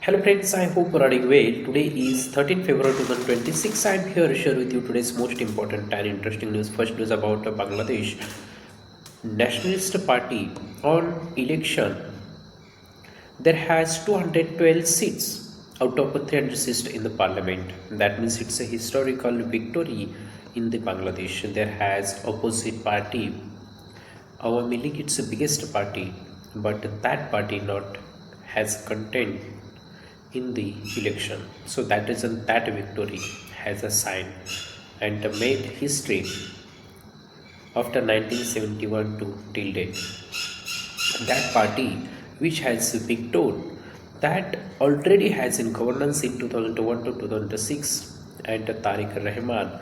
Hello friends, I hope you are doing well. Today is 13th February 2026. I am here to share with you today's most important and interesting news. First news about Bangladesh Nationalist Party on election. There has 212 seats out of 300 seats in the parliament. That means it's a historical victory in the Bangladesh. There has opposite party. Awami League, it's the biggest party, but that party not has content in the election. So that reason that victory has a sign and made history after 1971 to till date. That party which has victored that already has in governance in 2001 to 2006 and Tariq Rahman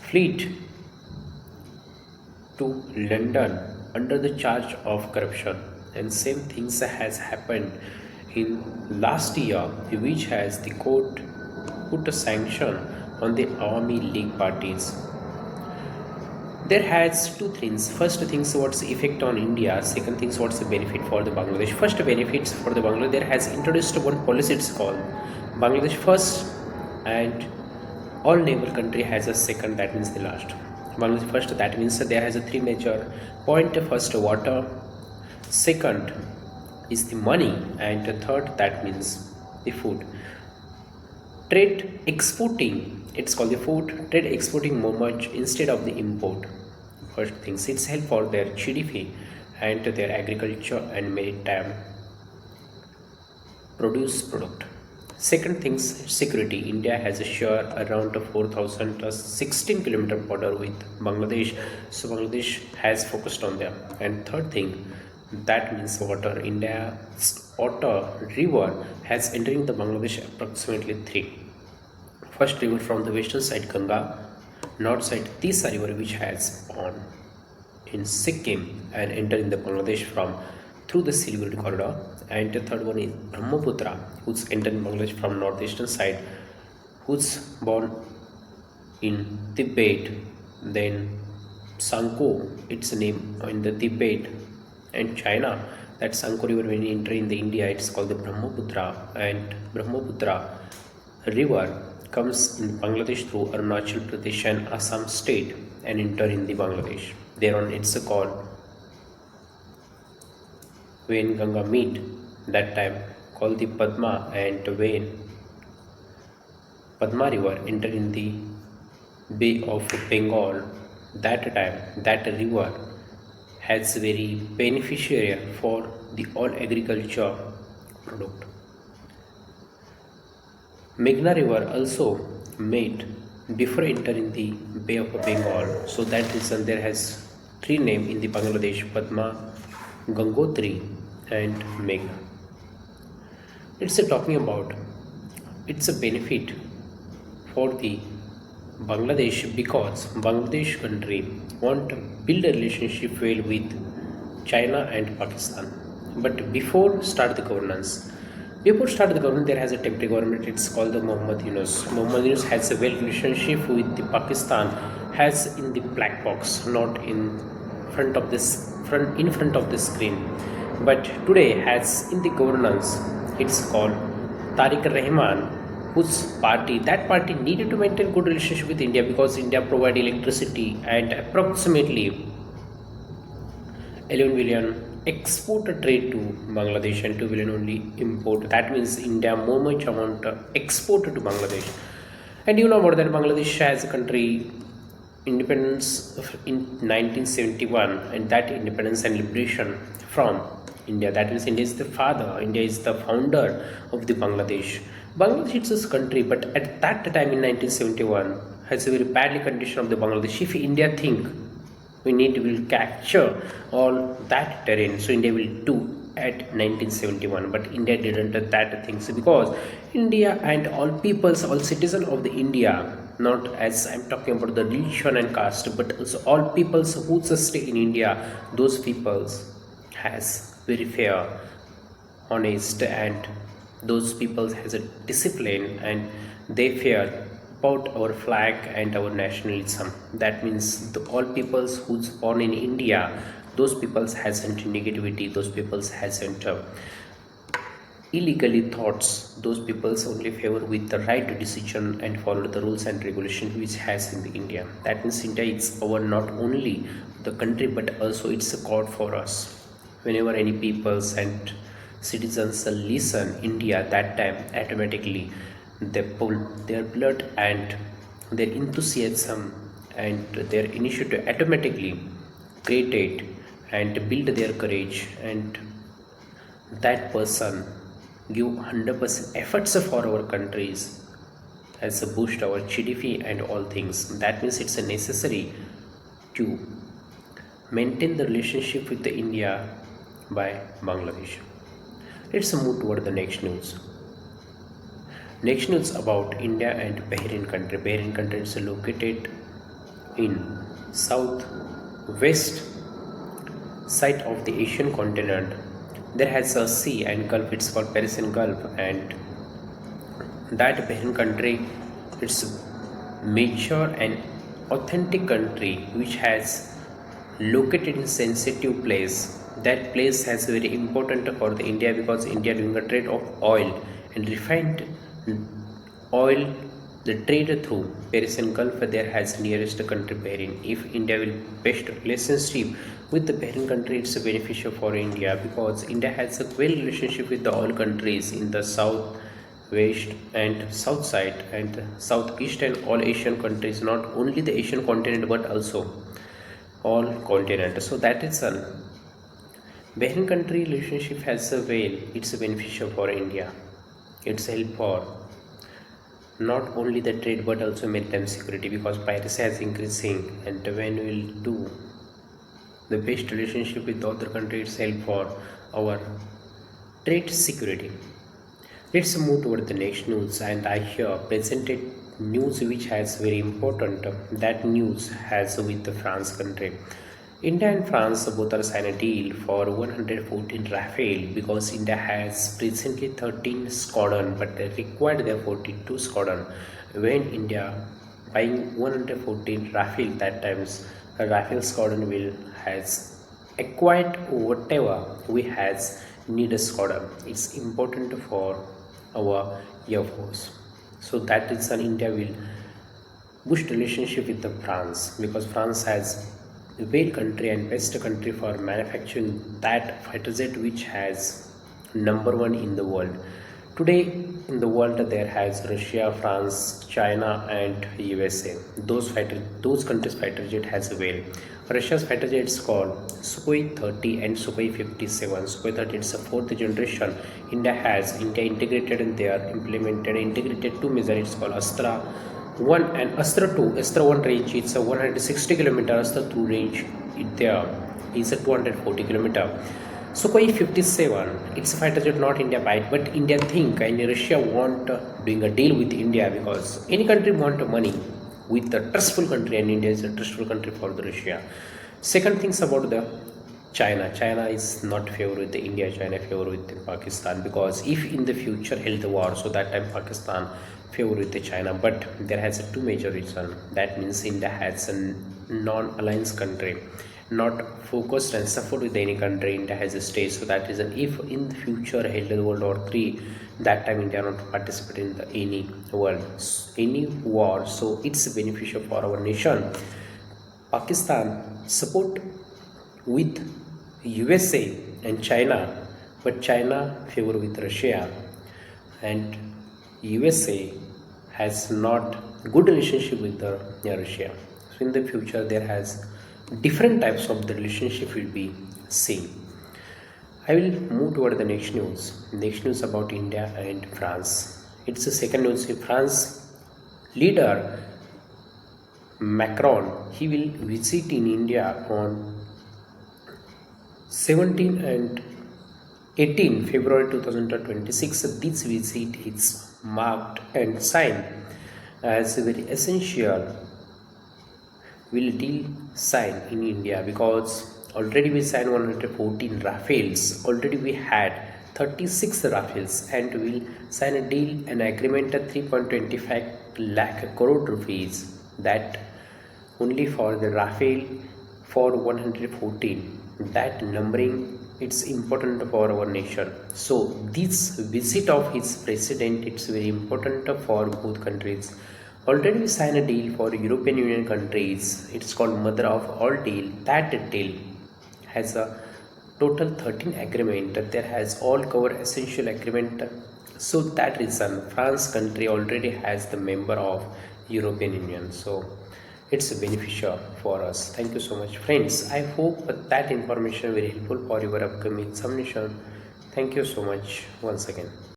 fled to London under the charge of corruption, and same things has happened in last year, which has the court put a sanction on the Awami League parties. There has two things. First things what's the effect on India. Second things what's the benefit for the Bangladesh. First benefits for the Bangladesh. There has introduced one policy. It's called Bangladesh first, and all neighbor country has a second. That means the last. Bangladesh first. That means there has a three major point. First water. Second is the money, and the third that means the food. Trade exporting, it's called the food trade exporting more much instead of the import. First things it's help for their GDP and their agriculture and maritime produce product. Second things security. India has a share around 4,000 plus 16 kilometer border with Bangladesh, so Bangladesh has focused on them. And third thing that means water. India's water river has entering the Bangladesh approximately three. First river from the western side Ganga, north side Tisa river which has born in Sikkim and enter in the Bangladesh from through the Siliguri corridor, and the third one is Brahmaputra who's entered in Bangladesh from northeastern side, who's born in Tibet, then Sanko, its name in the Tibet, and China. That Sanko river when you enter in the India it's called the Brahmaputra, and Brahmaputra river comes in Bangladesh through Arunachal Pradesh and Assam state and enter in the Bangladesh. Thereon it's called when Ganga meet that time called the Padma, and when Padma river enter in the Bay of Bengal, that time that river has very beneficial for the all agriculture product. Meghna river also made before entering the Bay of Bengal, so that reason there has three names in the Bangladesh: Padma, Gangotri, and Meghna. It's a talking about it's a benefit for the Bangladesh because Bangladesh country want to build a relationship well with China and Pakistan. But before start the government, there has a temporary government. It's called the Muhammad Yunus. Muhammad Yunus has a well relationship with the Pakistan, has in the black box, not in front of the screen. But today has in the governance. It's called Tariq Rahman, whose party that party needed to maintain good relationship with India because India provide electricity and approximately 11 billion export trade to Bangladesh and 2 billion only import. That means India more much amount export to Bangladesh. And you know about that Bangladesh as a country independence in 1971, and that independence and liberation from India. That means India is the father, India is the founder of the Bangladesh. Bangladesh is a country, but at that time in 1971 has a very badly condition of the Bangladesh. If India think we need to will capture all that terrain, so India will do at 1971, but India didn't do that things because India and all peoples, all citizens of the India, not as I'm talking about the religion and caste, but also all peoples who stay in India, those peoples has very fair, honest, and those people has a discipline and they fear about our flag and our nationalism. That means all peoples who's born in India, those peoples hasn't negativity, those peoples hasn't illegally thoughts those peoples only favor with the right decision and follow the rules and regulation which has in the India. That means India is our not only the country but also it's a god for us. Whenever any peoples and citizens listen India, that time automatically they pull their blood and their enthusiasm and their initiative automatically created and build their courage, and that person give 100% efforts for our countries as a boost our GDP and all things. That means it's a necessary to maintain the relationship with the India by Bangladesh. Let's move toward the next news. Next news about India and Bahrain country. Bahrain country is located in southwest side of the Asian continent. There has a sea and gulf, it's called Persian Gulf, and that Bahrain country, it's a mature and authentic country which has located in sensitive place. That place has very important for the India because India doing a trade of oil and refined oil. The trade through Persian Gulf, there has nearest country Bahrain. If India will best relationship with the Bahrain country, it's beneficial for India because India has a well relationship with the all countries in the south, west and south side and southeast and all Asian countries, not only the Asian continent but also all continent. So that is an Bahrain country relationship has a well, it's beneficial for India. It's help for not only the trade but also maritime security because piracy is increasing, and when we will do the best relationship with the other country, it's help for our trade security. Let's move toward the next news, and I here presented news which has very important. That news has with the France country. India and France both are signed a deal for 114 Rafale because India has presently 13 squadron but they required their 42 squadron. When India buying 114 Rafale, that times a Rafale squadron will has acquired whatever we has need a squadron. It's important for our Air Force. So that is an India will boost relationship with the France because France has a great country and best country for manufacturing that fighter jet which has number one in the world. Today in the world there has Russia, France, China and USA. Those countries fighter jet has a well. Russia's fighter jet is called Sukhoi 30 and Sukhoi 57. Sukhoi 30 is a fourth generation. India integrated in their implemented integrated two missiles called Astra 1 and Astra 2. Astra 1 range is a 160 km. Astra 2 range there is a 240 km. Sukhoi 57, it's a fighter jet not India buy it, but India think and Russia want doing a deal with India because any country want money with a trustful country and India is a trustful country for the Russia. Second things about the China. China is not favor with the India, China favor with the Pakistan because if in the future held the war, so that time Pakistan favor with the China, but there has a two major reason. That means India has a non-alliance country, not focused and support with any country. India has a state, so that is an if in the future held the World War III, that time India not participate in the any war, so it's beneficial for our nation. Pakistan support with USA and China, but China favor with Russia and USA has not good relationship with the Russia. So in the future there has different types of the relationship will be seen. I will move toward the next news. Next news about India and France. It's the second news. France leader Macron, he will visit in India on 17 and 18 February 2026. This visit is marked and signed as very essential will deal sign in India because already we signed 114 Rafales. Already we had 36 Rafales and will sign a deal and agreement at 3.25 lakh crore rupees. That only for the Rafale for 114. That numbering it's important for our nation. So this visit of his president, it's very important for both countries. Already we signed a deal for European Union countries. It's called mother of all deal. That deal has a total 13 agreement that has all cover essential agreement. So that reason France country already has the member of European Union. So it's beneficial for us. Thank you so much, friends. I hope that information very helpful for your upcoming examination. Thank you so much once again.